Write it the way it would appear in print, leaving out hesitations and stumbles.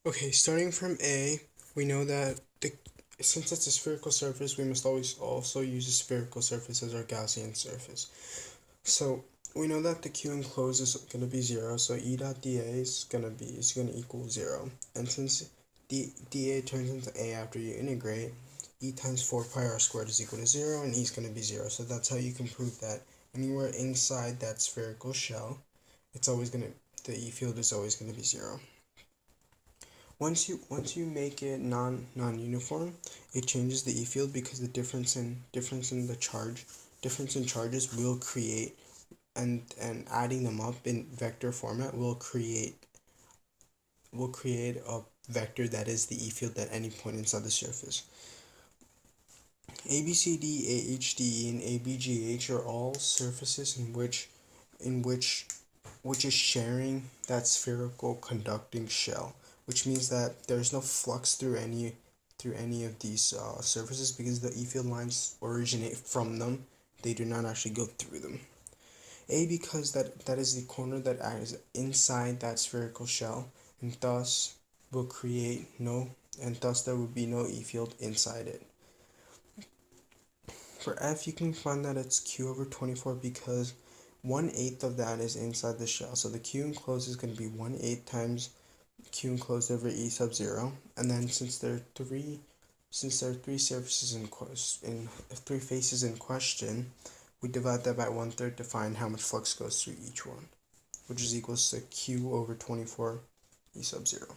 Okay, starting from A, we know that since it's a spherical surface, we must always also use a spherical surface as our Gaussian surface. So we know that the Q enclosed is going to be 0, so E dot dA is going to equal 0. And since dA turns into A after you integrate, E times 4 pi r squared is equal to 0, and E is going to be 0. So that's how you can prove that anywhere inside that spherical shell, the E field is always going to be 0. Once you make it non-uniform, it changes the E field because the difference in charges will create, and adding them up in vector format will create a vector that is the E field at any point inside the surface. ABCD, AHD, and ABGH are all surfaces which is sharing that spherical conducting shell, which means that there's no flux through any of these surfaces because the E field lines originate from them. They do not actually go through them. A, because that is the corner that is inside that spherical shell, and thus there would be no E field inside it. For F, you can find that it's Q over 24 because 1/8 of that is inside the shell. So the Q enclosed is going to be 1/8 times Q enclosed over E sub 0. And then since there are three surfaces three faces in question, we divide that by 1/3 to find how much flux goes through each one, which is equals to Q over 24 E sub 0.